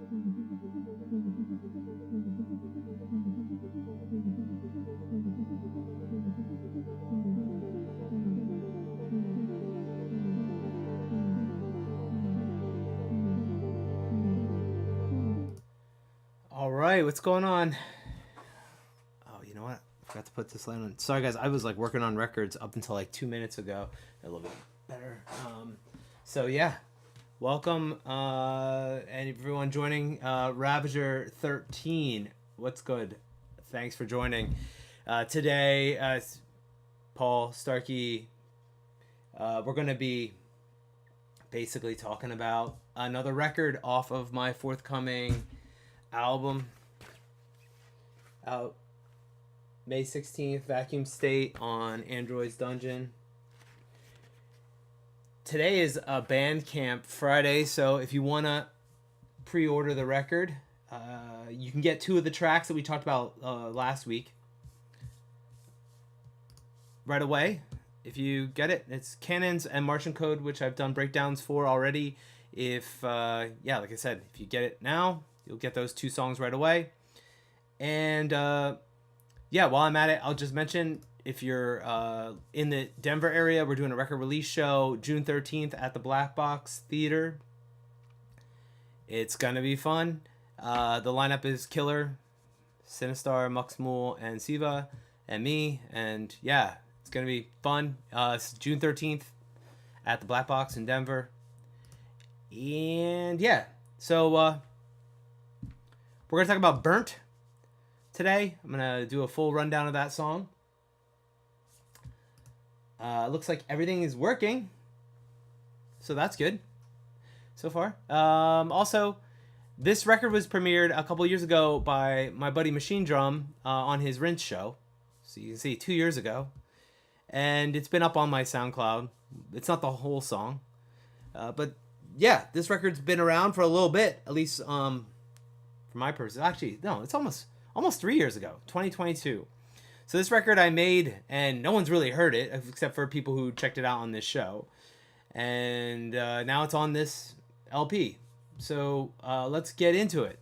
All right, what's going on? Oh, you know what? I forgot to put this line on. Sorry, guys. I was like working on records up until like 2 minutes ago. A little bit better. So yeah, welcome and everyone joining Ravager 13. What's good? Thanks for joining. Today, Paul, Starkey, we're going to be basically talking about another record off of my forthcoming album out May 16th, Vacuum State on Android's Dungeon. Today is a Bandcamp Friday, so if you want to pre-order the record, you can get 2 of the tracks that we talked about last week right away. If you get it, it's Cannons and Martian Code, which I've done breakdowns for already. If, like I said, if you get it now, you'll get those 2 songs right away. And, while I'm at it, I'll just mention, if you're in the Denver area, we're doing a record release show June 13th at the Black Box Theater. It's going to be fun. The lineup is killer. Sinistar, Muxmul, and Siva, and me. And, yeah, it's going to be fun. It's June 13th at the Black Box in Denver. And, yeah, so we're going to talk about Burnt today. I'm going to do a full rundown of that song. Looks like everything is working, so that's good so far. Also, this record was premiered a couple years ago by my buddy Machine Drum on his Rinse show. So you can see 2 years ago. And it's been up on my SoundCloud. It's not the whole song. But yeah, this record's been around for a little bit, at least for my purposes. Actually, no, it's almost 3 years ago, 2022. So this record I made, and no one's really heard it, except for people who checked it out on this show. And now it's on this LP. So let's get into it.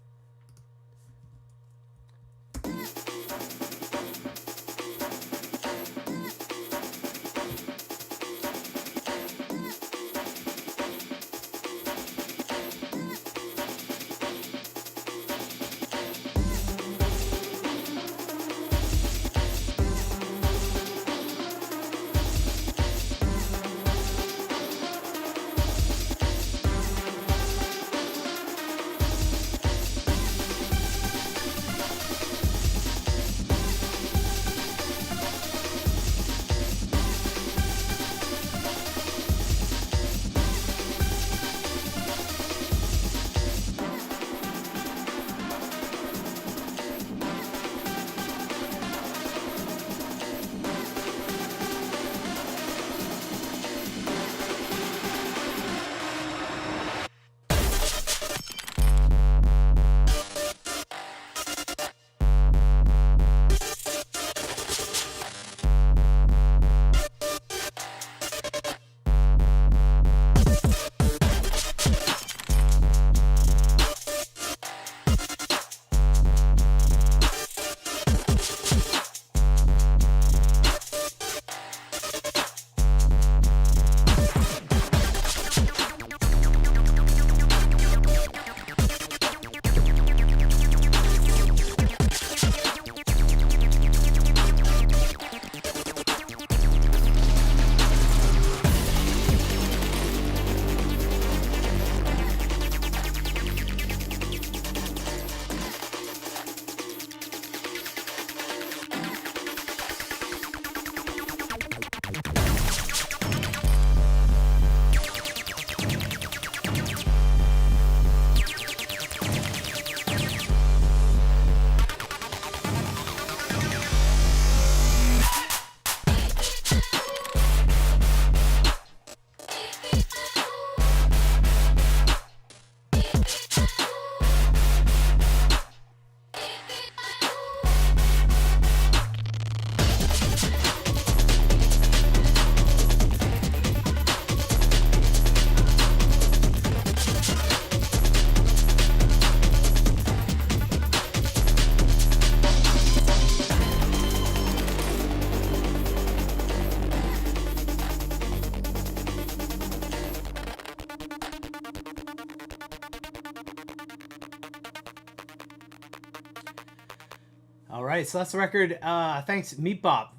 All right, so that's the record. Thanks, Meat Bob,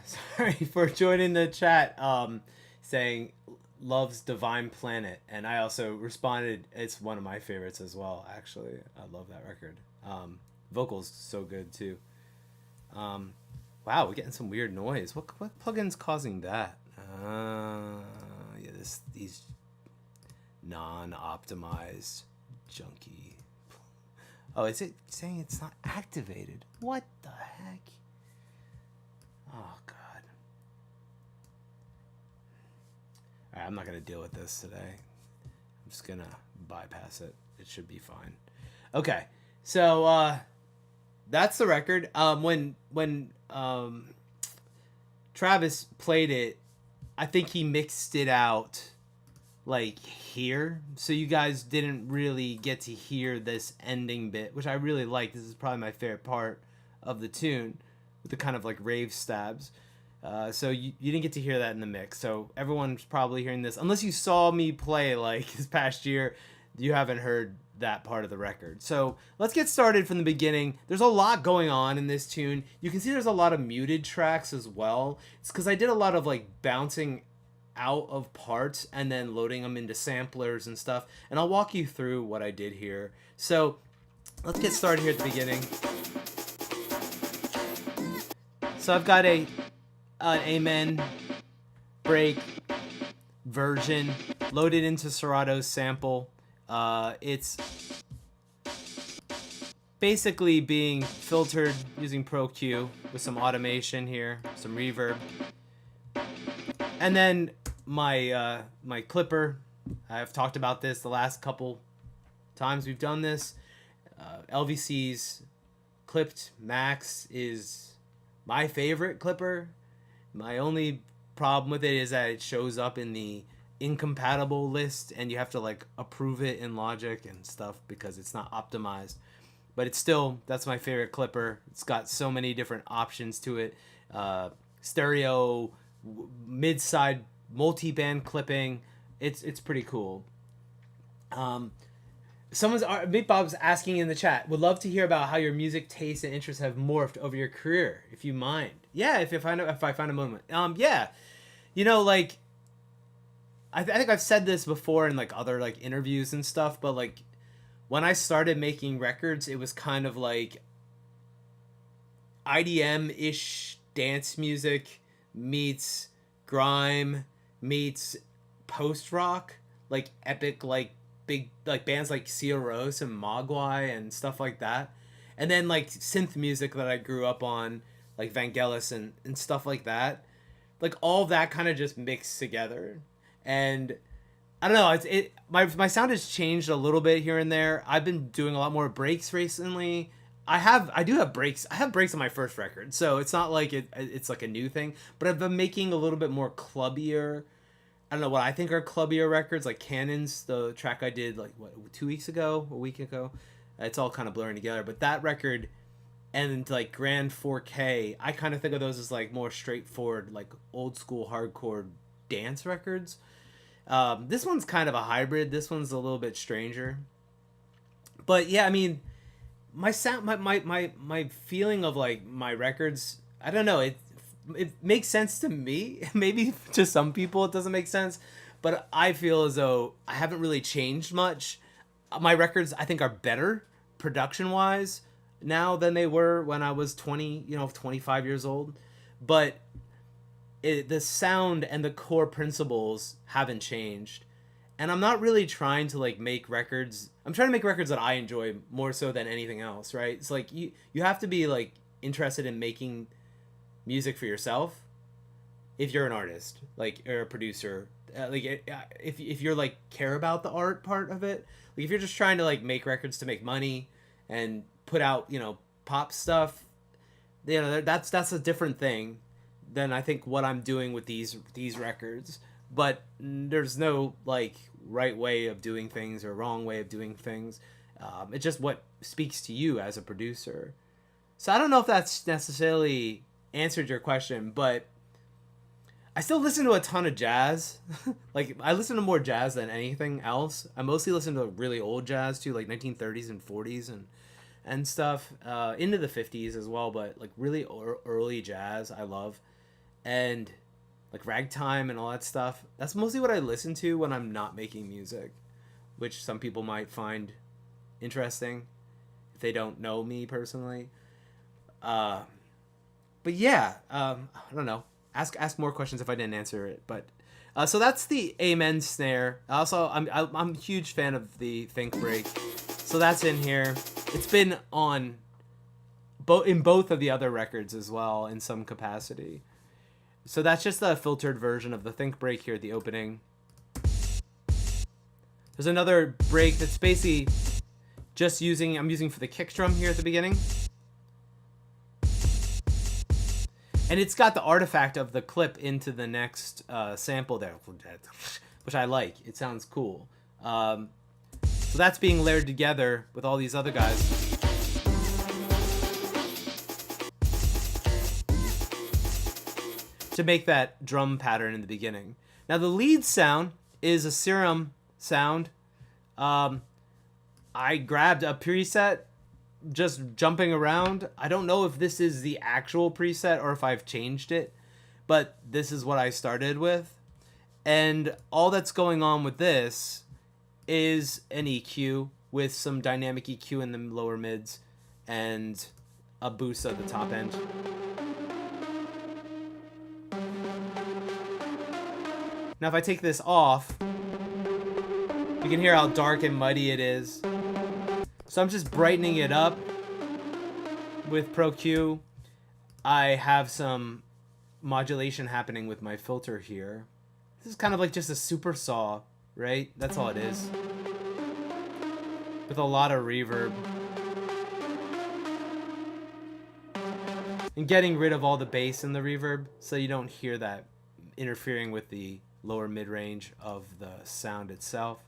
sorry for joining the chat. Saying loves Divine Planet, and I also responded. It's one of my favorites as well. Actually, I love that record. Vocals so good too. Wow, we're getting some weird noise. What plugin's causing that? Yeah, these non-optimized junky. Oh, is it saying it's not activated? What the heck? Oh God. All right, I'm not gonna deal with this today. I'm just gonna bypass it. It should be fine. Okay, so that's the record. When Travis played it, I think he mixed it out like here, so you guys didn't really get to hear this ending bit, which I really like. This is probably my favorite part of the tune, with the kind of like rave stabs. So you didn't get to hear that in the mix. So everyone's probably hearing this, unless you saw me play like this past year. You haven't heard that part of the record. So let's get started from the beginning. There's a lot going on in this tune. You can see there's a lot of muted tracks as well. It's because I did a lot of like bouncing out of parts and then loading them into samplers and stuff. And I'll walk you through what I did here. So let's get started here at the beginning. So I've got an Amen break version loaded into Serato's sample. It's basically being filtered using Pro Q with some automation here, some reverb. And then my clipper, I've talked about this the last couple times we've done this. LVC's clipped max is my favorite clipper. My only problem with it is that it shows up in the incompatible list, and you have to like approve it in Logic and stuff because it's not optimized. But it's still, that's my favorite clipper. It's got so many different options to it. Stereo, mid-side, multi-band clipping. It's pretty cool. Big Bob's asking in the chat, would love to hear about how your music tastes and interests have morphed over your career, if you mind. Yeah, if I find a moment. Yeah, you know, like I think I've said this before in like other like interviews and stuff, but like when I started making records, it was kind of like IDM-ish dance music meets grime meets post-rock, like epic, like big like bands like Sia Rose and Mogwai and stuff like that. And then like synth music that I grew up on, like Vangelis and stuff like that. Like all that kind of just mixed together. And I don't know, my sound has changed a little bit here and there. I've been doing a lot more breaks recently. I do have breaks. I have breaks on my first record, so it's not like it's like a new thing. But I've been making a little bit more clubbier. I don't know what I think are clubbier records, like Cannon's, the track I did like what, a week ago. It's all kind of blurring together. But that record and like Grand 4K, I kind of think of those as like more straightforward, like old school hardcore dance records. This one's kind of a hybrid. This one's a little bit stranger. But yeah, I mean, my sound, my feeling of like my records, I don't know, it makes sense to me. Maybe to some people it doesn't make sense, but I feel as though I haven't really changed much. My records, I think, are better production wise now than they were when I was 25 years old. But the sound and the core principles haven't changed. And I'm not really trying to like make records. I'm trying to make records that I enjoy more so than anything else, right? It's like you have to be like interested in making music for yourself if you're an artist, like, or a producer. If you're like care about the art part of it, like if you're just trying to like make records to make money and put out, pop stuff, that's a different thing than I think what I'm doing with these records. But there's no like right way of doing things or wrong way of doing things. It's just what speaks to you as a producer. So I don't know if that's necessarily answered your question, but I still listen to a ton of jazz. Like I listen to more jazz than anything else. I mostly listen to really old jazz too, like 1930s and 40s and stuff, into the 50s as well, but like really early jazz I love, and like ragtime and all that stuff. That's mostly what I listen to when I'm not making music, which some people might find interesting if they don't know me personally. But yeah, I don't know. Ask more questions if I didn't answer it. But so that's the Amen snare. Also, I'm a huge fan of the Think Break, so that's in here. It's been on both of the other records as well in some capacity. So that's just the filtered version of the Think Break here at the opening. There's another break that's basically just I'm using for the kick drum here at the beginning. And it's got the artifact of the clip into the next sample there, which I like. It sounds cool. So that's being layered together with all these other guys to make that drum pattern in the beginning. Now the lead sound is a Serum sound. I grabbed a preset just jumping around. I don't know if this is the actual preset or if I've changed it, but this is what I started with. And all that's going on with this is an EQ with some dynamic EQ in the lower mids and a boost at the top end. Now if I take this off, you can hear how dark and muddy it is. So I'm just brightening it up with Pro Q. I have some modulation happening with my filter here. This is kind of like just a super saw, right? That's all it is. With a lot of reverb. And getting rid of all the bass in the reverb so you don't hear that interfering with the lower mid-range of the sound itself.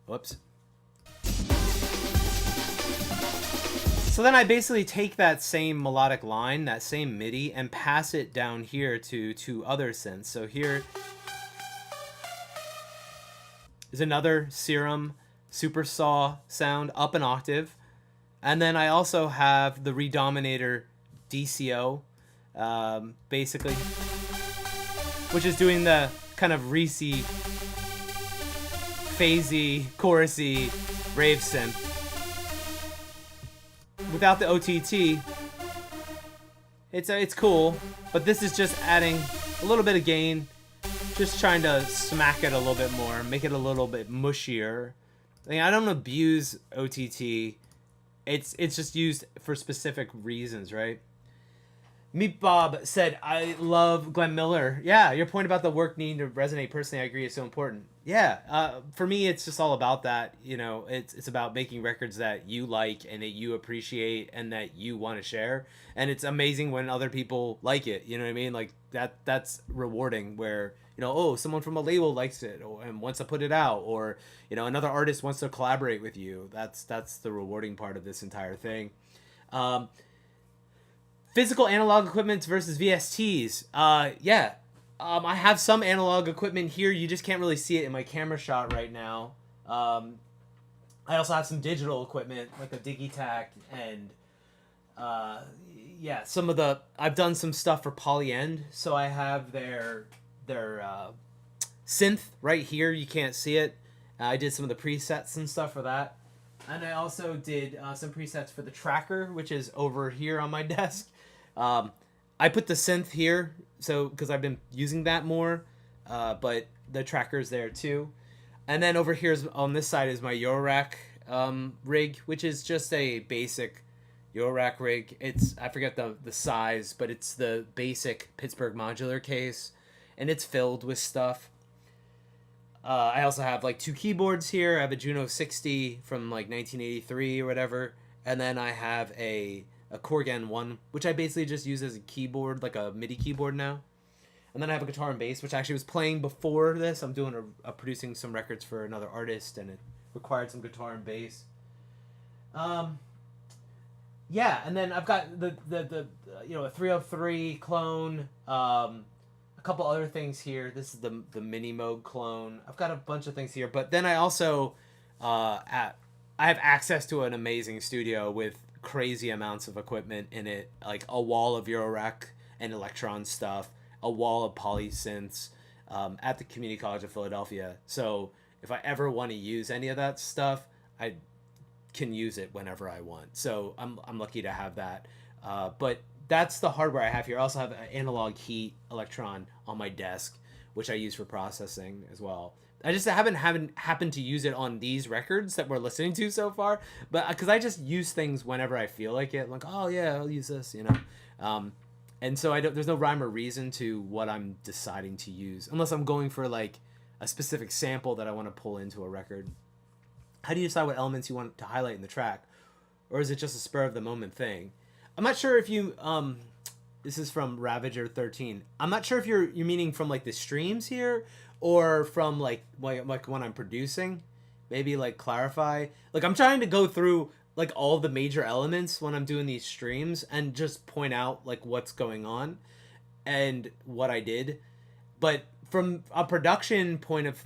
Whoops. So then I basically take that same melodic line, that same MIDI, and pass it down here to two other synths. So here is another Serum Super Saw sound up an octave. And then I also have the Redominator DCO, basically, which is doing the kind of Reese-y, phasey, chorusy rave synth. Without the OTT, it's cool, but this is just adding a little bit of gain, just trying to smack it a little bit more, make it a little bit mushier. I mean, I don't abuse OTT. It's just used for specific reasons, right? Meat Bob said, I love Glenn Miller. Yeah, your point about the work needing to resonate personally, I agree, is so important. Yeah, for me, it's just all about that. You know, it's about making records that you like and that you appreciate and that you want to share. And it's amazing when other people like it. You know what I mean? Like that's rewarding where, you know, oh, someone from a label likes it and wants to put it out, or, you know, another artist wants to collaborate with you. That's the rewarding part of this entire thing. Physical analog equipment versus VSTs. Yeah. I have some analog equipment here. You just can't really see it in my camera shot right now. I also have some digital equipment, like a Digitac, and yeah, I've done some stuff for Polyend. So I have their synth right here. You can't see it. I did some of the presets and stuff for that. And I also did some presets for the tracker, which is over here on my desk. I put the synth here, so because I've been using that more, but the tracker's there too. And then over here on this side is my Eurorack rig, which is just a basic Eurorack rig. I forget the size, but it's the basic Pittsburgh modular case, and it's filled with stuff. I also have like two keyboards here. I have a Juno 60 from like 1983 or whatever, and then I have a Korg 1, which I basically just use as a keyboard, like a MIDI keyboard now. And then I have a guitar and bass, which I actually was playing before this. I'm doing producing some records for another artist, and it required some guitar and bass. Yeah, and then I've got the a 303 clone, a couple other things here. This is the mini mode clone. I've got a bunch of things here, but then I also at I have access to an amazing studio with crazy amounts of equipment in it, like a wall of Eurorack and Electron stuff, a wall of polysynths, at the Community College of Philadelphia. So if I ever want to use any of that stuff, I can use it whenever I want. So I'm lucky to have that. But that's the hardware I have here. I also have an analog heat Electron on my desk, which I use for processing as well. I just haven't happened to use it on these records that we're listening to so far, but because I just use things whenever I feel like it. Like, oh yeah, I'll use this, you know. And so I don't. There's no rhyme or reason to what I'm deciding to use, unless I'm going for like a specific sample that I want to pull into a record. How do you decide what elements you want to highlight in the track, or is it just a spur of the moment thing? I'm not sure if you this is from Ravager13. I'm not sure if you're meaning from like the streams here or from like when I'm producing. Maybe like clarify. Like I'm trying to go through like all the major elements when I'm doing these streams and just point out like what's going on and what I did. But from a production point of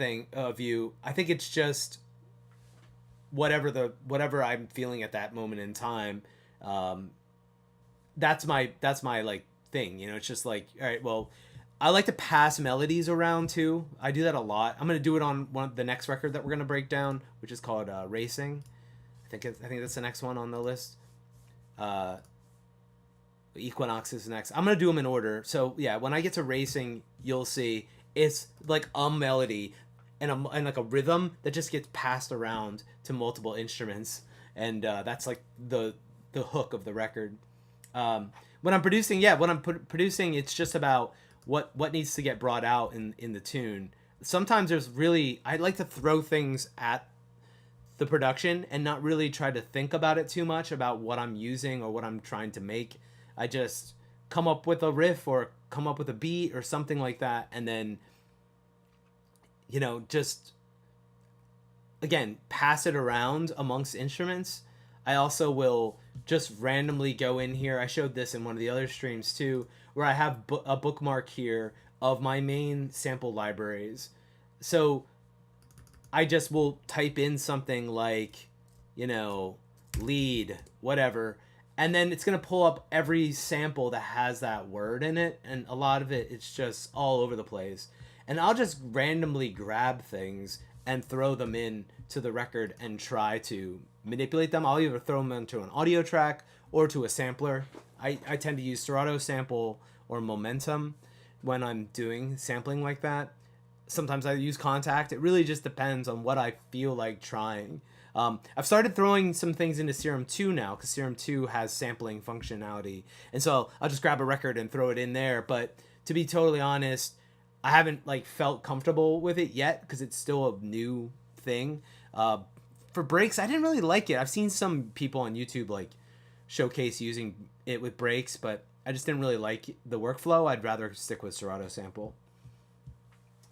view, I think it's just whatever I'm feeling at that moment in time. That's my like thing, you know. It's just like, all right, well, I like to pass melodies around too. I do that a lot. I'm gonna do it on the next record that we're gonna break down, which is called Racing. I think that's the next one on the list. Equinox is next. I'm gonna do them in order. So yeah, when I get to Racing, you'll see it's like a melody and like a rhythm that just gets passed around to multiple instruments, and that's like the hook of the record. When I'm producing, producing, it's just about what needs to get brought out in the tune. Sometimes I like to throw things at the production and not really try to think about it too much about what I'm using or what I'm trying to make. I just come up with a riff or come up with a beat or something like that, and then, you know, just again pass it around amongst instruments. I also will just randomly go in here. I showed this in one of the other streams too, where I have a bookmark here of my main sample libraries. So I just will type in something like, you know, lead, whatever, and then it's going to pull up every sample that has that word in it, and a lot of it's just all over the place. And I'll just randomly grab things and throw them in to the record and try to manipulate them. I'll either throw them into an audio track or to a sampler. I tend to use Serato sample or Momentum when I'm doing sampling like that. Sometimes I use Contact. It really just depends on what I feel like trying. I've started throwing some things into Serum 2 now, because Serum 2 has sampling functionality. And so I'll just grab a record and throw it in there. But to be totally honest, I haven't like felt comfortable with it yet, because it's still a new thing. For breaks, I didn't really like it. I've seen some people on YouTube like showcase using it with breaks, but I just didn't really like the workflow. I'd rather stick with Serato sample.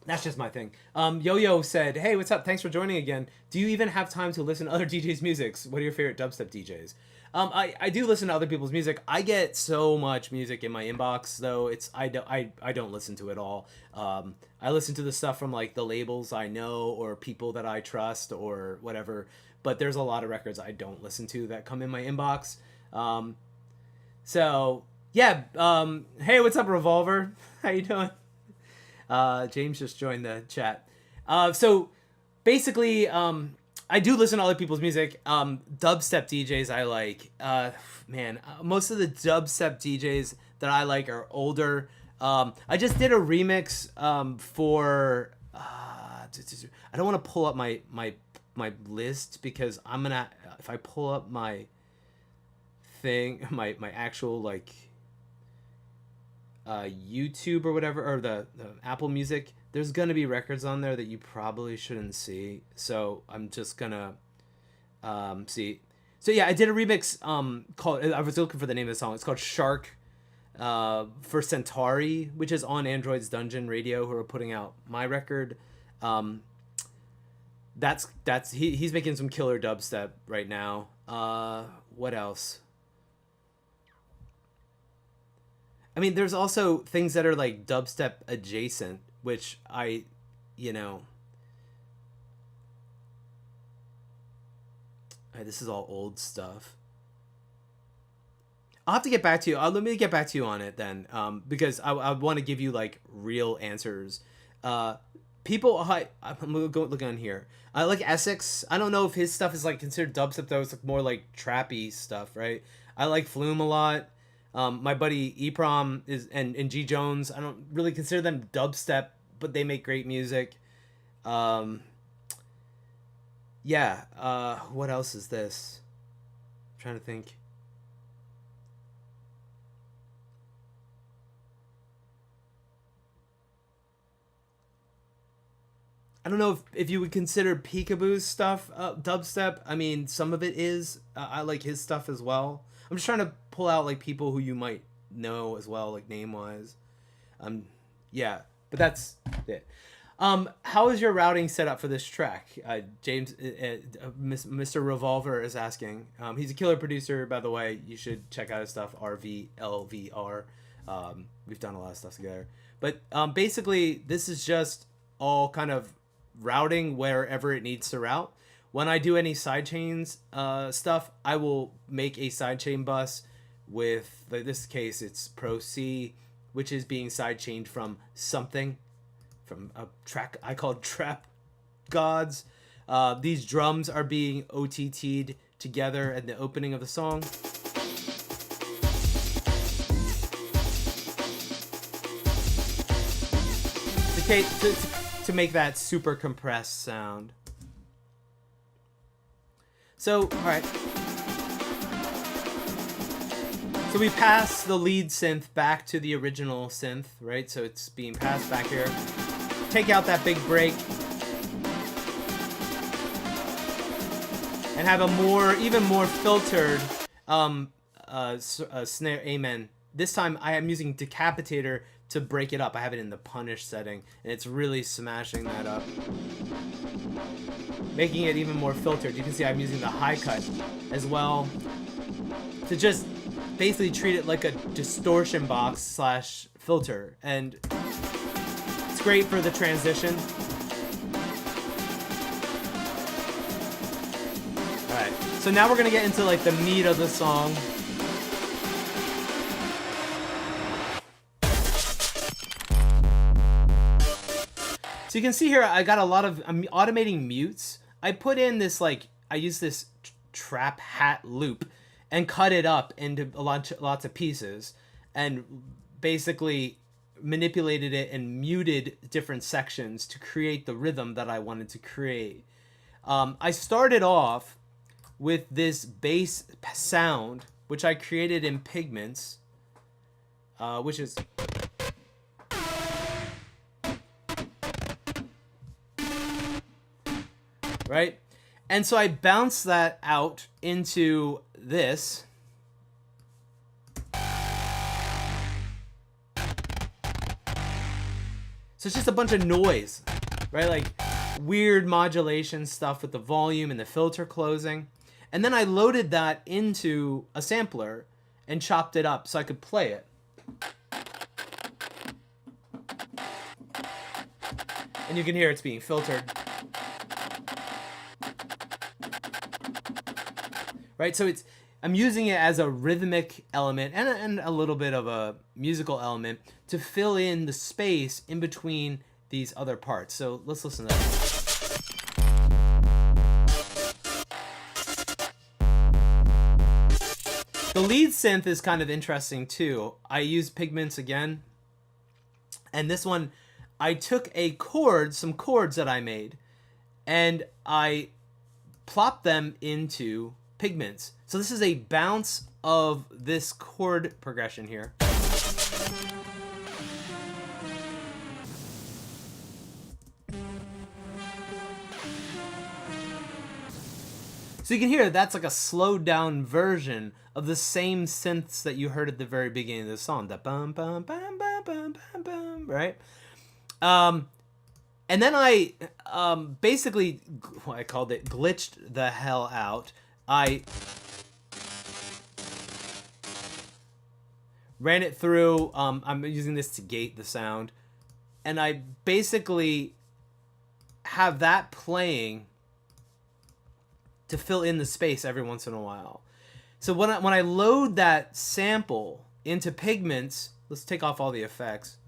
That's just my thing. Yo-Yo said, hey, what's up? Thanks for joining again. Do you even have time to listen to other DJs' musics? What are your favorite dubstep DJs? I do listen to other people's music. I get so much music in my inbox, though. I don't listen to it all. I listen to the stuff from like the labels I know or people that I trust or whatever. But there's a lot of records I don't listen to that come in my inbox. So yeah. Hey, what's up, Revolver? How you doing? James just joined the chat. So basically, I do listen to other people's music. Dubstep DJs I like. Most of the dubstep DJs that I like are older. I just did a remix for. I don't want to pull up my list, because I'm gonna, if I pull up my thing, my actual like YouTube or whatever, or the Apple Music, there's gonna be records on there that you probably shouldn't see. So I'm just gonna see. So yeah, I did a remix called, I was looking for the name of the song. It's called Shark for Centauri, which is on Android's Dungeon Radio, who are putting out my record. He's making some killer dubstep right now. What else? I mean, there's also things that are like dubstep adjacent, which I Alright, this is all old stuff. I'll have to get back to you. Let me get back to you on it then, because I want to give you like real answers. People, I'm gonna go look on here. I like Essex. I don't know if his stuff is like considered dubstep though. It's like more like trappy stuff, right? I like Flume a lot. My buddy Eprom is and G Jones. I don't really consider them dubstep, but they make great music. Yeah. What else is this? I'm trying to think. I don't know if you would consider Peekaboo's stuff dubstep. I mean, some of it is. I like his stuff as well. I'm just trying to pull out like people who you might know as well, like name wise. Yeah, but that's it. How is your routing set up for this track? James, Mr. Revolver is asking. He's a killer producer, by the way. You should check out his stuff. RVLVR. We've done a lot of stuff together. But basically, this is just all kind of routing wherever it needs to route. When I do any sidechains stuff, I will make a sidechain bus with, like this case, it's Pro C, which is being sidechained from something, from a track I call Trap Gods. These drums are being OTT'd together at the opening of the song. To make that super compressed sound. So, alright. So we pass the lead synth back to the original synth, right? So it's being passed back here. Take out that big break. And have a even more filtered snare, amen. This time I am using Decapitator to break it up. I have it in the punish setting, and it's really smashing that up, making it even more filtered. You can see I'm using the high cut as well to just basically treat it like a distortion box slash filter, and it's great for the transition. Alright, so now we're gonna get into like the meat of the song. So you can see here, I got a lot of, I'm automating mutes. I put in this, like, I use this trap hat loop and cut it up into lots of pieces and basically manipulated it and muted different sections to create the rhythm that I wanted to create. I started off with this bass sound, which I created in Pigments, which is... right? And so I bounce that out into this. So it's just a bunch of noise, right? Like weird modulation stuff with the volume and the filter closing. And then I loaded that into a sampler and chopped it up so I could play it. And you can hear it's being filtered. Right, so I'm using it as a rhythmic element and a little bit of a musical element to fill in the space in between these other parts. So let's listen to that. The lead synth is kind of interesting too. I use Pigments again, and this one I took some chords that I made, and I plopped them into Pigments. So this is a bounce of this chord progression here. So you can hear that's like a slowed down version of the same synths that you heard at the very beginning of the song. That bum bum bum bum bum bum bum, right? And then I basically, I called it glitched the hell out. I ran it through, I'm using this to gate the sound, and I basically have that playing to fill in the space every once in a while. So when I load that sample into Pigments, let's take off all the effects.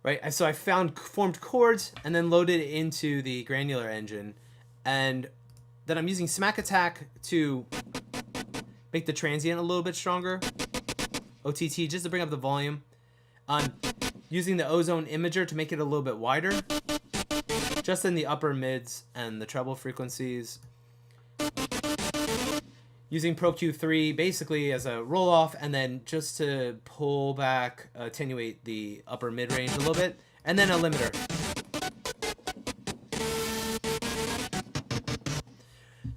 Right, so I formed chords and then loaded it into the granular engine, and then I'm using Smack Attack to make the transient a little bit stronger. OTT just to bring up the volume. I'm using the Ozone Imager to make it a little bit wider, just in the upper mids and the treble frequencies. Using Pro Q3 basically as a roll off, and then just to pull back, attenuate the upper mid range a little bit, and then a limiter.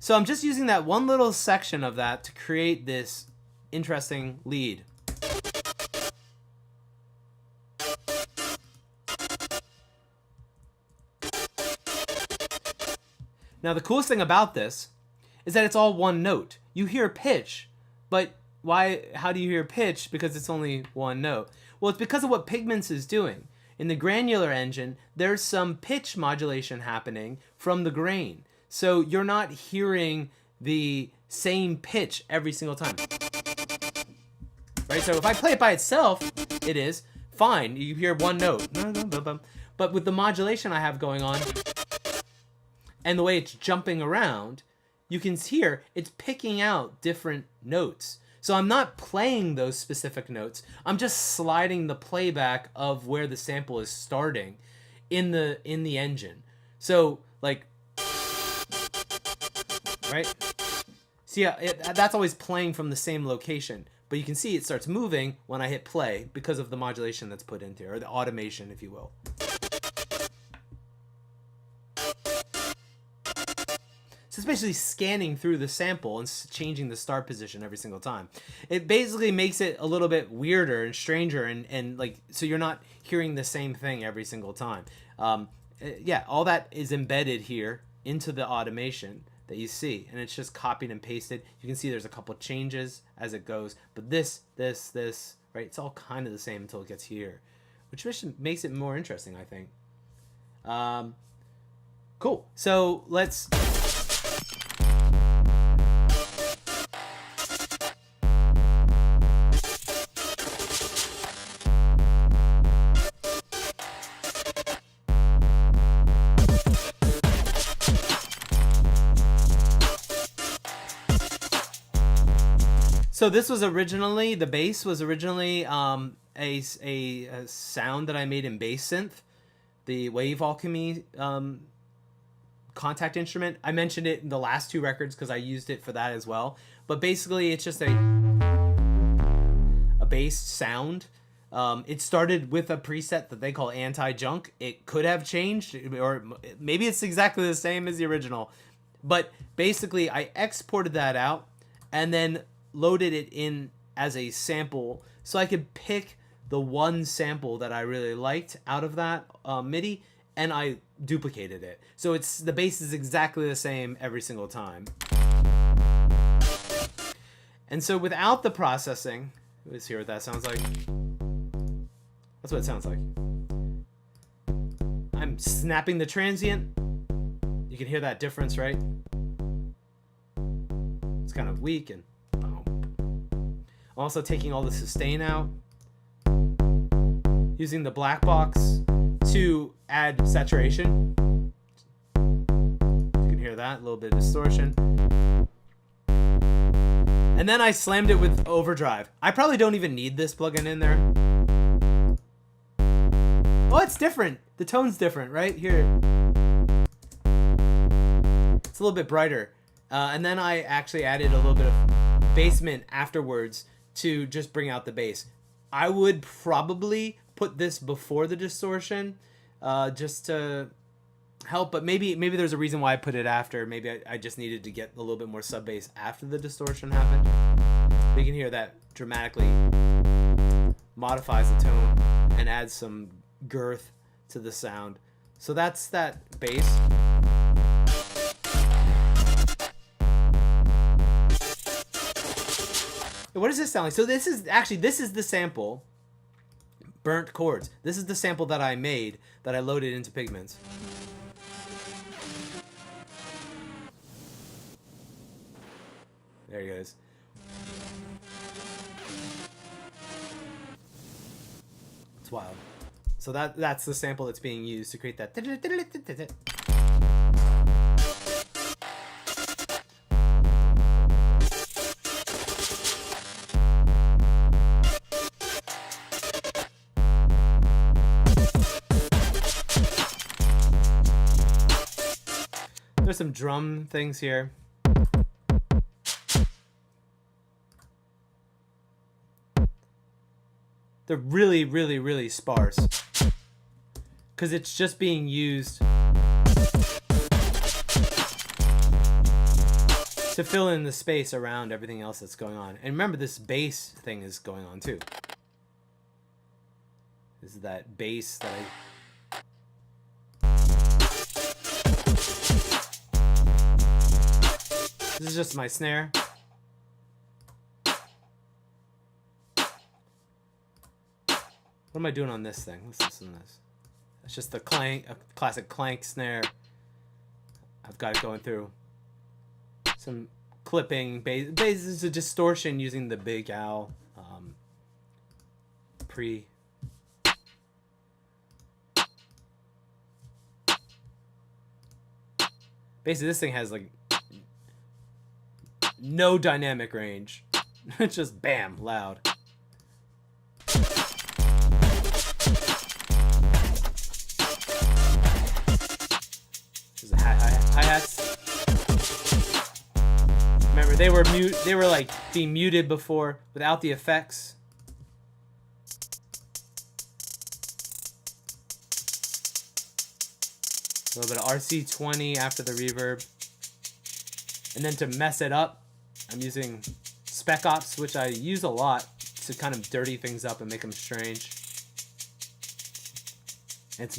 So I'm just using that one little section of that to create this interesting lead. Now the coolest thing about this is that it's all one note. You hear pitch, but how do you hear pitch? Because it's only one note. Well, it's because of what Pigments is doing. In the granular engine, there's some pitch modulation happening from the grain. So you're not hearing the same pitch every single time. Right? So if I play it by itself, it is fine. You hear one note. But with the modulation I have going on, and the way it's jumping around, you can hear it's picking out different notes. So I'm not playing those specific notes. I'm just sliding the playback of where the sample is starting in the engine. So like, right? See, that's always playing from the same location. But you can see it starts moving when I hit play because of the modulation that's put into it, or the automation, if you will. So it's basically scanning through the sample and changing the start position every single time. It basically makes it a little bit weirder and stranger, and like, so you're not hearing the same thing every single time. Yeah, all that is embedded here into the automation that you see, and it's just copied and pasted. You can see there's a couple changes as it goes, but this, right, it's all kind of the same until it gets here, which makes it more interesting, I think. Cool. So let's... So this was originally, the bass was originally a sound that I made in Bass Synth, the Wave Alchemy contact instrument. I mentioned it in the last two records because I used it for that as well. But basically it's just a bass sound. It started with a preset that they call anti-junk. It could have changed, or maybe it's exactly the same as the original. But basically I exported that out and then loaded it in as a sample so I could pick the one sample that I really liked out of that MIDI, and I duplicated it. So the bass is exactly the same every single time. And so without the processing, let's hear what that sounds like. That's what it sounds like. I'm snapping the transient. You can hear that difference, right? It's kind of weak, and I'm also taking all the sustain out, using the black box to add saturation. You can hear that, a little bit of distortion. And then I slammed it with overdrive. I probably don't even need this plugin in there. Oh, it's different. The tone's different, right? Here. It's a little bit brighter. And then I actually added a little bit of basement afterwards to just bring out the bass. I would probably put this before the distortion, just to help, but maybe there's a reason why I put it after. Maybe I just needed to get a little bit more sub bass after the distortion happened. But you can hear that dramatically modifies the tone and adds some girth to the sound. So that's that bass. What does this sound like? So this is the sample, burnt chords. This is the sample that I made that I loaded into Pigments. There he goes. It's wild. So that's the sample that's being used to create that. There's some drum things here. They're really, really, really sparse. Because it's just being used to fill in the space around everything else that's going on. And remember, this bass thing is going on too. This is that bass that This is just my snare. What am I doing on this thing? Let's listen to this. It's just a clank, a classic clank snare. I've got it going through. Some clipping, bass is a distortion using the Big Al pre. Basically, this thing has like no dynamic range. It's just bam, loud. There's hi-hats. Remember, they were like being muted before without the effects. A little bit of RC20 after the reverb. And then to mess it up, I'm using Spec Ops, which I use a lot to kind of dirty things up and make them strange. And it's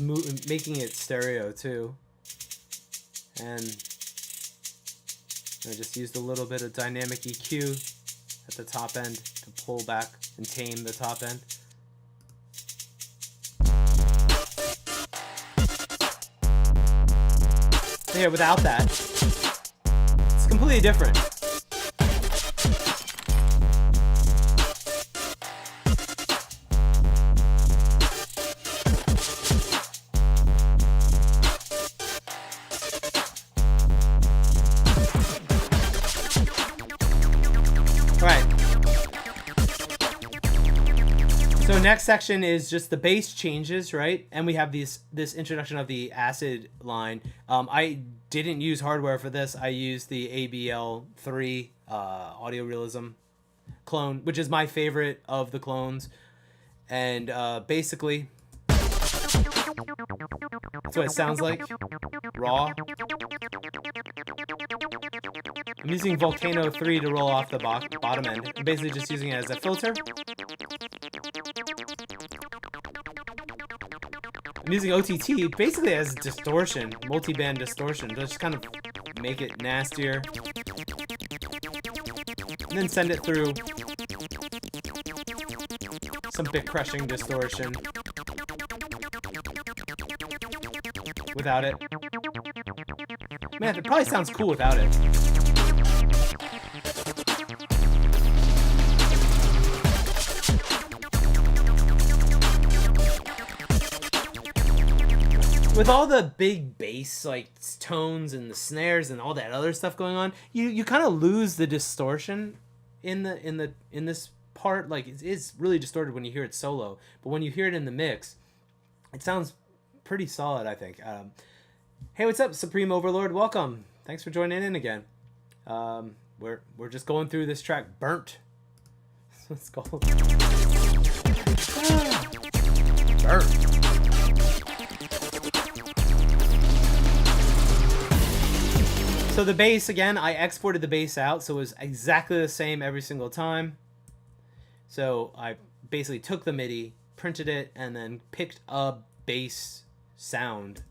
making it stereo too. And I just used a little bit of dynamic EQ at the top end to pull back and tame the top end. Here, without that, it's completely different. So next section is just the bass changes, right? And we have this introduction of the acid line. I didn't use hardware for this. I used the ABL3 Audio Realism clone, which is my favorite of the clones. And basically, that's what it sounds like, raw. I'm using Volcano 3 to roll off the bottom end. I'm basically just using it as a filter. I'm using OTT basically as distortion, multi-band distortion, to just kind of make it nastier. And then send it through some bit crushing distortion without it. Man, it probably sounds cool without it. With all the big bass like tones and the snares and all that other stuff going on, you kind of lose the distortion in this part. Like it's really distorted when you hear it solo, but when you hear it in the mix, it sounds pretty solid, I think. Hey, what's up, Supreme Overlord? Welcome. Thanks for joining in again. We're just going through this track, Burnt. Let's go. Burnt. So the bass, again, I exported the bass out, so it was exactly the same every single time. So I basically took the MIDI, printed it, and then picked a bass sound.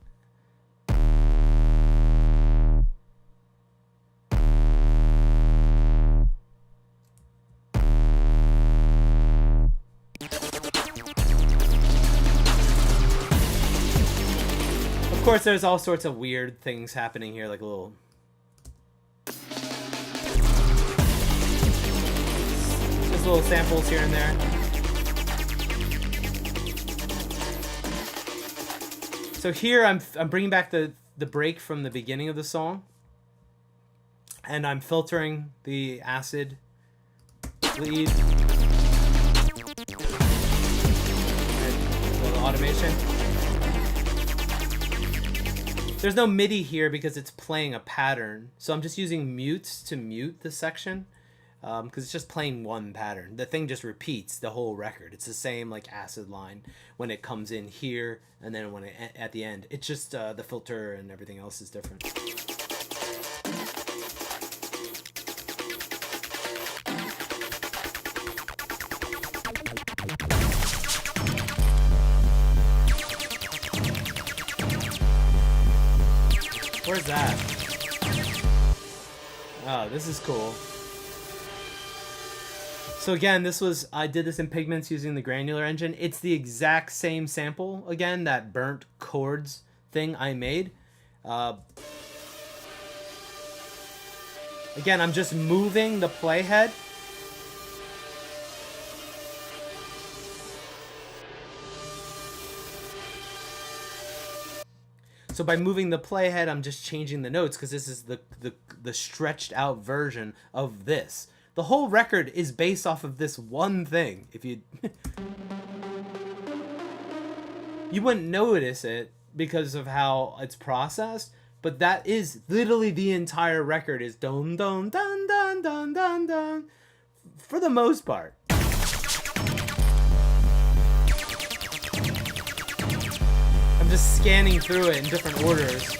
course, there's all sorts of weird things happening here, like a little... Just little samples here and there. So here I'm bringing back the break from the beginning of the song. And I'm filtering the acid lead. A little automation. There's no MIDI here because it's playing a pattern. So I'm just using mutes to mute the section. Because it's just playing one pattern. The thing just repeats the whole record. It's the same like acid line when it comes in here and then when it at the end. It's just the filter and everything else is different. Where's that? Oh, this is cool. So again, I did this in Pigments using the granular engine. It's the exact same sample, again, that burnt chords thing I made. Again, I'm just moving the playhead. So by moving the playhead, I'm just changing the notes because this is the stretched out version of this. The whole record is based off of this one thing. If you you wouldn't notice it because of how it's processed, but that is literally the entire record is dun dun dun dun dun dun dun for the most part. I'm just scanning through it in different orders.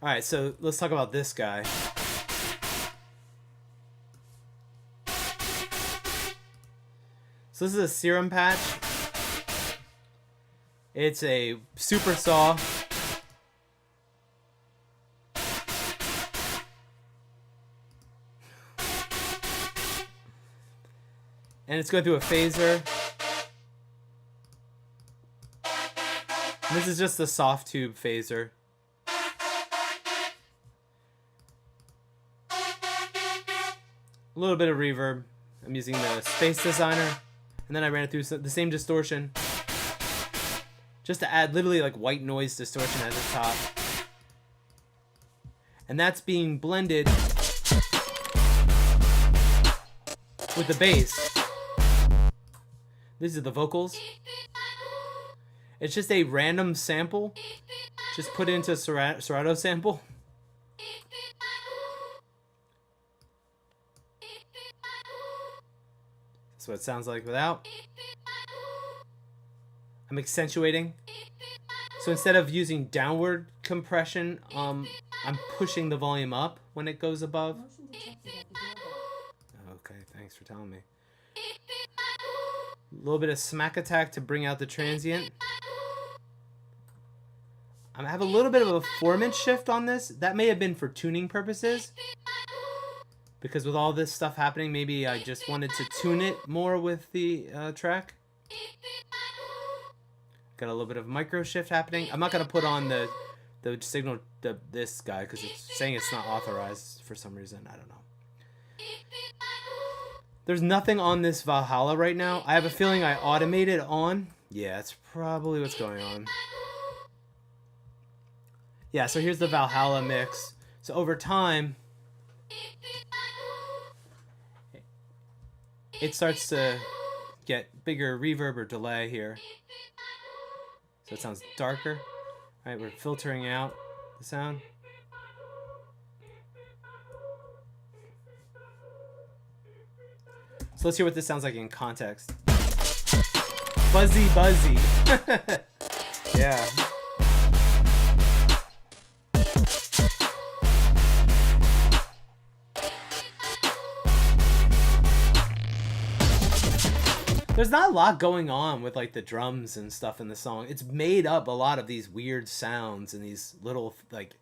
All right, so let's talk about this guy. So this is a serum patch. It's a super saw. And it's going through a phaser. And this is just the soft tube phaser. A little bit of reverb. I'm using the Space Designer. And then I ran it through the same distortion. Just to add literally like white noise distortion at the top. And that's being blended with the bass. These are the vocals. It's just a random sample. Just put into a Serato sample. That's what it sounds like without. I'm accentuating. So instead of using downward compression, I'm pushing the volume up when it goes above. Okay, thanks for telling me. A little bit of smack attack to bring out the transient. I have a little bit of a 4-inch shift on this. That may have been for tuning purposes. Because with all this stuff happening, maybe I just wanted to tune it more with the track. Got a little bit of micro shift happening. I'm not going to put on the signal, this guy, because it's saying it's not authorized for some reason. I don't know. There's nothing on this Valhalla right now. I have a feeling I automated on. Yeah, that's probably what's going on. Yeah, so here's the Valhalla mix. So over time, it starts to get bigger reverb or delay here. So it sounds darker. All right, we're filtering out the sound. So let's hear what this sounds like in context. Buzzy, buzzy. Yeah. There's not a lot going on with like the drums and stuff in the song. It's made up a lot of these weird sounds and these little like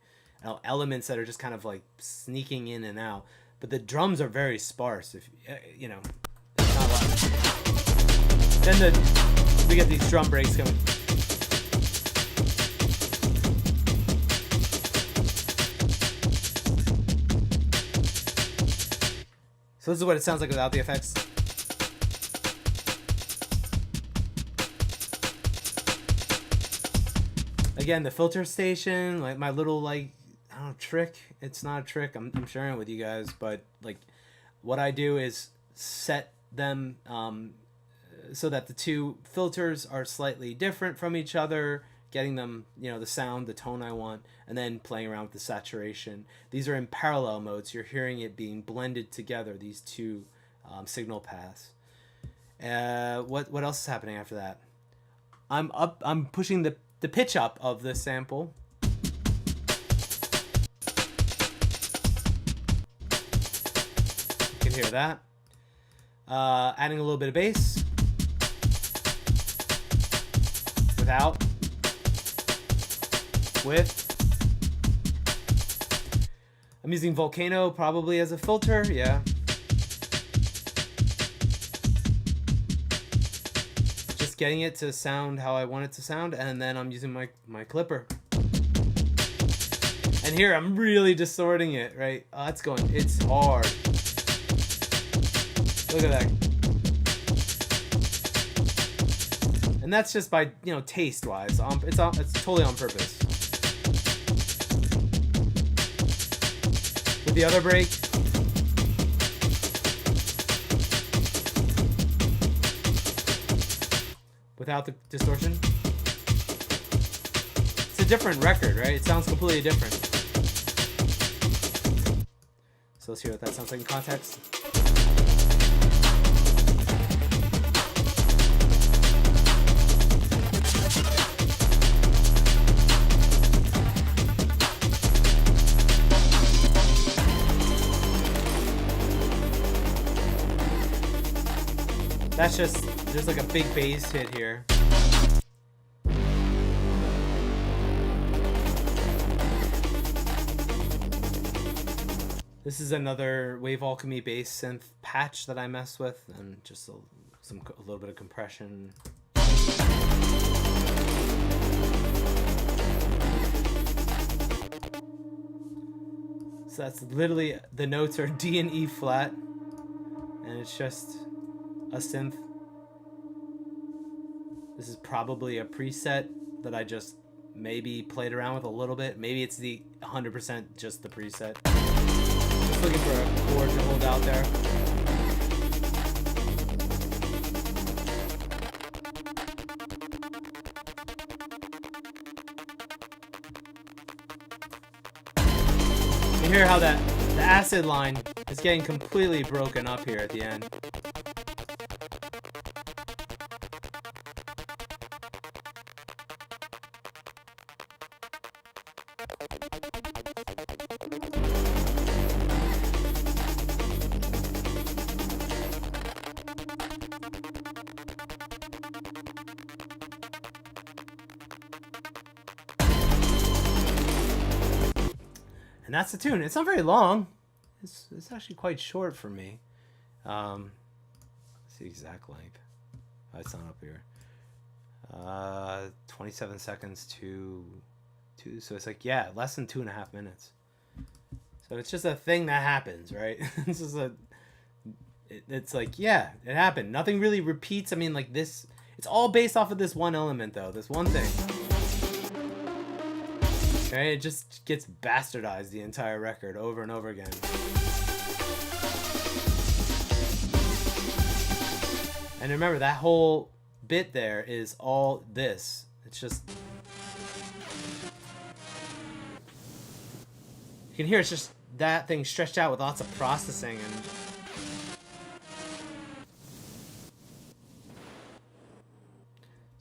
elements that are just kind of like sneaking in and out. But the drums are very sparse. If you know, it's not a lot. Then we get these drum breaks coming. So this is what it sounds like without the effects. Again, the filter station, like my little like, I don't know, trick. It's not a trick. I'm sharing it with you guys, but like what I do is set them so that the two filters are slightly different from each other, getting them, you know, the sound, the tone I want, and then playing around with the saturation. These are in parallel modes. You're hearing it being blended together, these two signal paths. What else is happening after that? I'm pushing the pitch up of the sample. You can hear that. Adding a little bit of bass. Without. With. I'm using Volcano probably as a filter, yeah. Just getting it to sound how I want it to sound, and then I'm using my clipper. And here I'm really distorting it, right? Oh, it's hard. Look at that. And that's just by, you know, taste-wise. It's totally on purpose. With the other break, without the distortion, it's a different record, right? It sounds completely different. So let's hear what that sounds like in context. That's just, there's like a big bass hit here. This is another Wave Alchemy bass synth patch that I mess with, and just a little bit of compression. So that's literally, the notes are D and E flat, and it's just a synth. This is probably a preset that I just maybe played around with a little bit. Maybe it's the 100% just the preset. Just looking for a chord to hold out there. You hear how the acid line is getting completely broken up here at the end. And that's the tune. It's not very long. It's actually quite short for me. Let's see exact length. Oh, it's not up here. 27 seconds to 2. So it's like, yeah, less than 2.5 minutes. So it's just a thing that happens, right? It's just it's like, yeah, it happened. Nothing really repeats. I mean, like this, it's all based off of this one element though, this one thing. Okay, it just gets bastardized the entire record over and over again. And remember, that whole bit there is all this. It's just... You can hear it's just that thing stretched out with lots of processing and...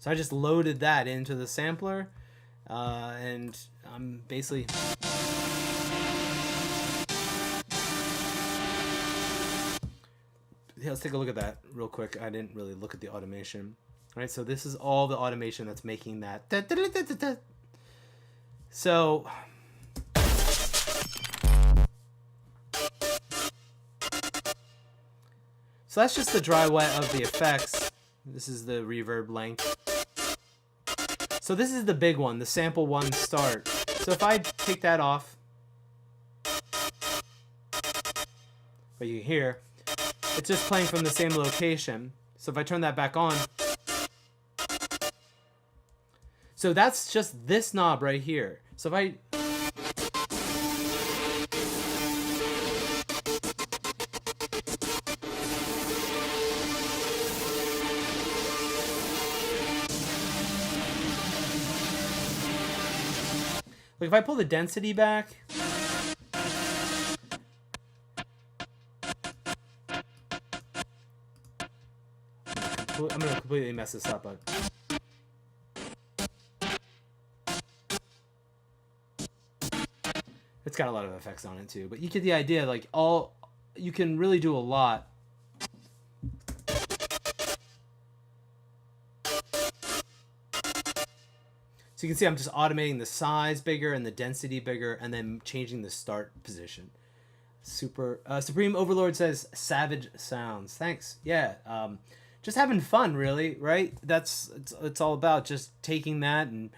So I just loaded that into the sampler, and I'm basically... Yeah, let's take a look at that real quick. I didn't really look at the automation. All right, so this is all the automation that's making that. So So that's just the dry wet of the effects. This is the reverb length. So this is the big one, the sample one start. So if I take that off, what you hear, it's just playing from the same location. So if I turn that back on, so that's just this knob right here. So if I, like if I pull the density back, I'm gonna completely mess this up, but it's got a lot of effects on it too. But you get the idea, like you can really do a lot. So you can see I'm just automating the size bigger and the density bigger, and then changing the start position. Supreme Overlord says savage sounds. Thanks. Yeah. Just having fun, really, right? It's all about just taking that, and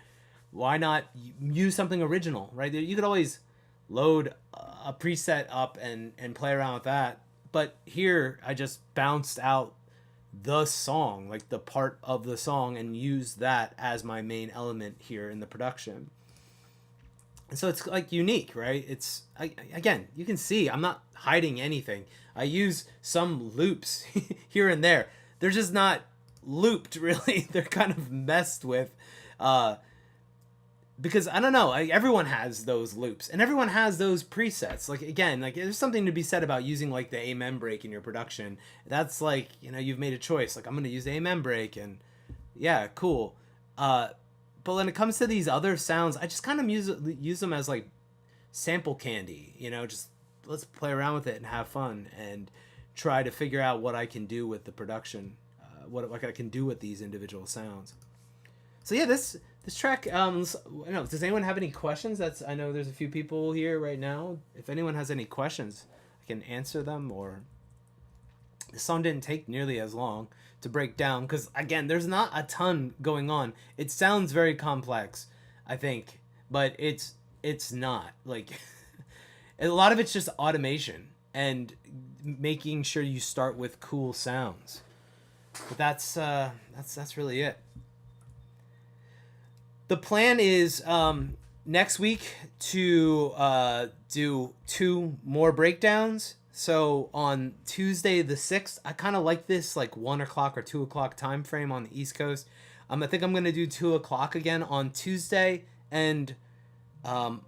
why not use something original, right? You could always load a preset up and play around with that, but here I just bounced out the song, like the part of the song, and use that as my main element here in the production. And so it's like unique, right? Again, you can see I'm not hiding anything. I use some loops here and there. They're just not looped, really. They're kind of messed with, because I don't know. Everyone has those loops, and everyone has those presets. Like again, like there's something to be said about using like the amen break in your production. That's like, you've made a choice. Like I'm gonna use the amen break, and yeah, cool. But when it comes to these other sounds, I just kind of use them as like sample candy. Just let's play around with it and have fun, and try to figure out what I can do with the production, what I can do with these individual sounds. So yeah, this track, does anyone have any questions? I know there's a few people here right now. If anyone has any questions, I can answer them. Or the song didn't take nearly as long to break down, because again, there's not a ton going on. It sounds very complex, I think, but it's not. Like a lot of it's just automation and making sure you start with cool sounds. But that's really it. The plan is next week to do 2 more breakdowns. So on Tuesday the 6th, I kind of like this like 1 o'clock or 2 o'clock time frame on the East Coast. I think I'm going to do 2 o'clock again on Tuesday. And motion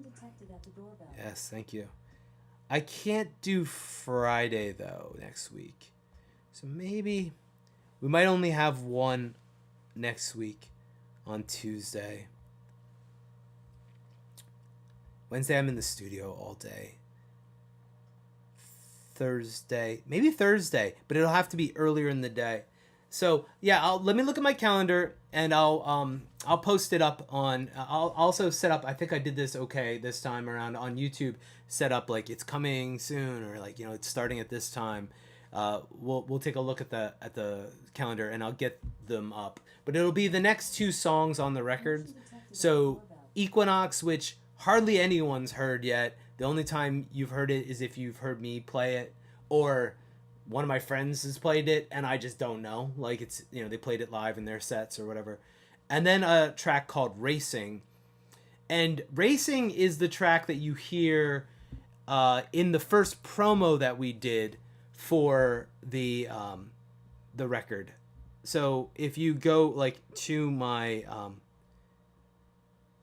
detected at the doorbell. Yes, thank you. I can't do Friday though next week. So maybe we might only have one next week on Tuesday. Wednesday I'm in the studio all day. Maybe Thursday, but it'll have to be earlier in the day. So yeah, let me look at my calendar, and I'll post it up on. I'll also set up. I think I did this okay this time around on YouTube. Set up like it's coming soon, or like it's starting at this time. We'll take a look at the calendar, and I'll get them up. But it'll be the next 2 songs on the record. So Equinox, which hardly anyone's heard yet. The only time you've heard it is if you've heard me play it, or one of my friends has played it and I just don't know. Like it's, they played it live in their sets or whatever. And then a track called Racing. And Racing is the track that you hear in the first promo that we did for the record. So if you go like to my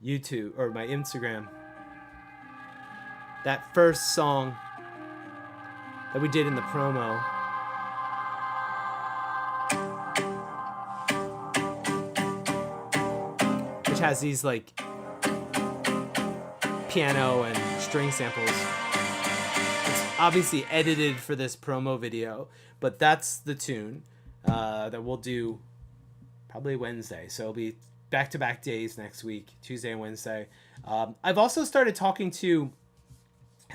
YouTube or my Instagram, that first song that we did in the promo, which has these like piano and string samples. It's obviously edited for this promo video, but that's the tune that we'll do probably Wednesday. So it'll be back-to-back days next week, Tuesday and Wednesday. I've also started talking to...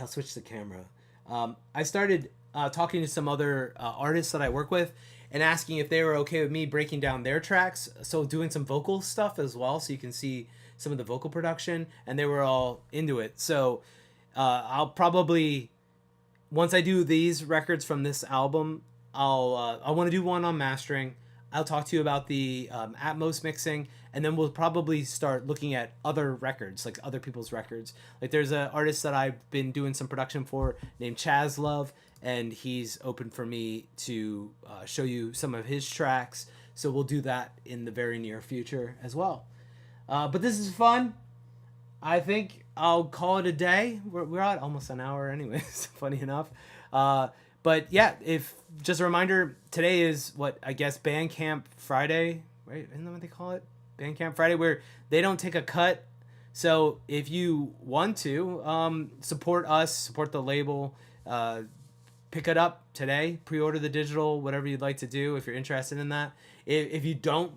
I'll switch the camera. I started talking to some other artists that I work with and asking if they were okay with me breaking down their tracks. So doing some vocal stuff as well, so you can see some of the vocal production, and they were all into it. So I'll probably, once I do these records from this album, I want to do one on mastering. I'll talk to you about the Atmos mixing, and then we'll probably start looking at other records, like other people's records. Like there's an artist that I've been doing some production for named Chaz Love, and he's open for me to show you some of his tracks. So we'll do that in the very near future as well. But this is fun. I think I'll call it a day. We're at almost an hour anyways, funny enough. But yeah, if just a reminder, today is what I guess Bandcamp Friday, right? Isn't that what they call it? Bandcamp Friday, where they don't take a cut. So if you want to support us, support the label, pick it up today, pre-order the digital, whatever you'd like to do if you're interested in that. If you don't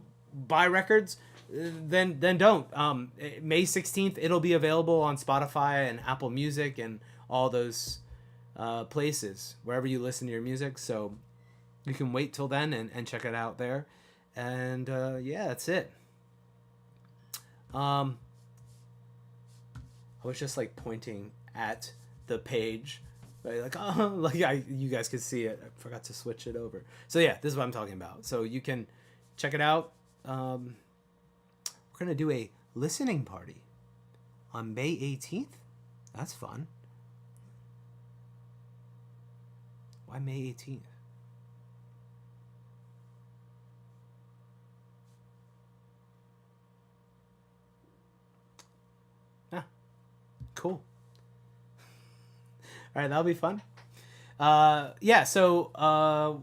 buy records, then don't. May 16th, it'll be available on Spotify and Apple Music and all those places, wherever you listen to your music. So you can wait till then and check it out there. And yeah, that's it. I was just like pointing at the page, right? Like, oh, like you guys could see it. I forgot to switch it over. So yeah, this is what I'm talking about. So you can check it out. We're gonna do a listening party on May 18th. That's fun. Why May 18th? Ah, cool. All right, that'll be fun. Yeah, so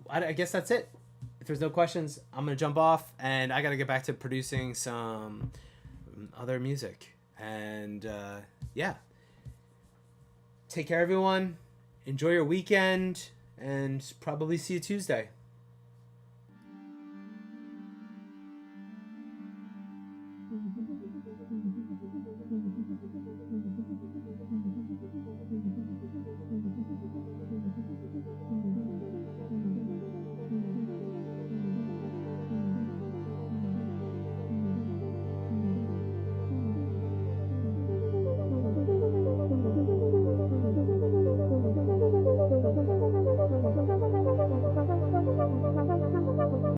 I guess that's it. If there's no questions, I'm going to jump off, and I got to get back to producing some other music. And yeah, take care, everyone. Enjoy your weekend, and probably see you Tuesday.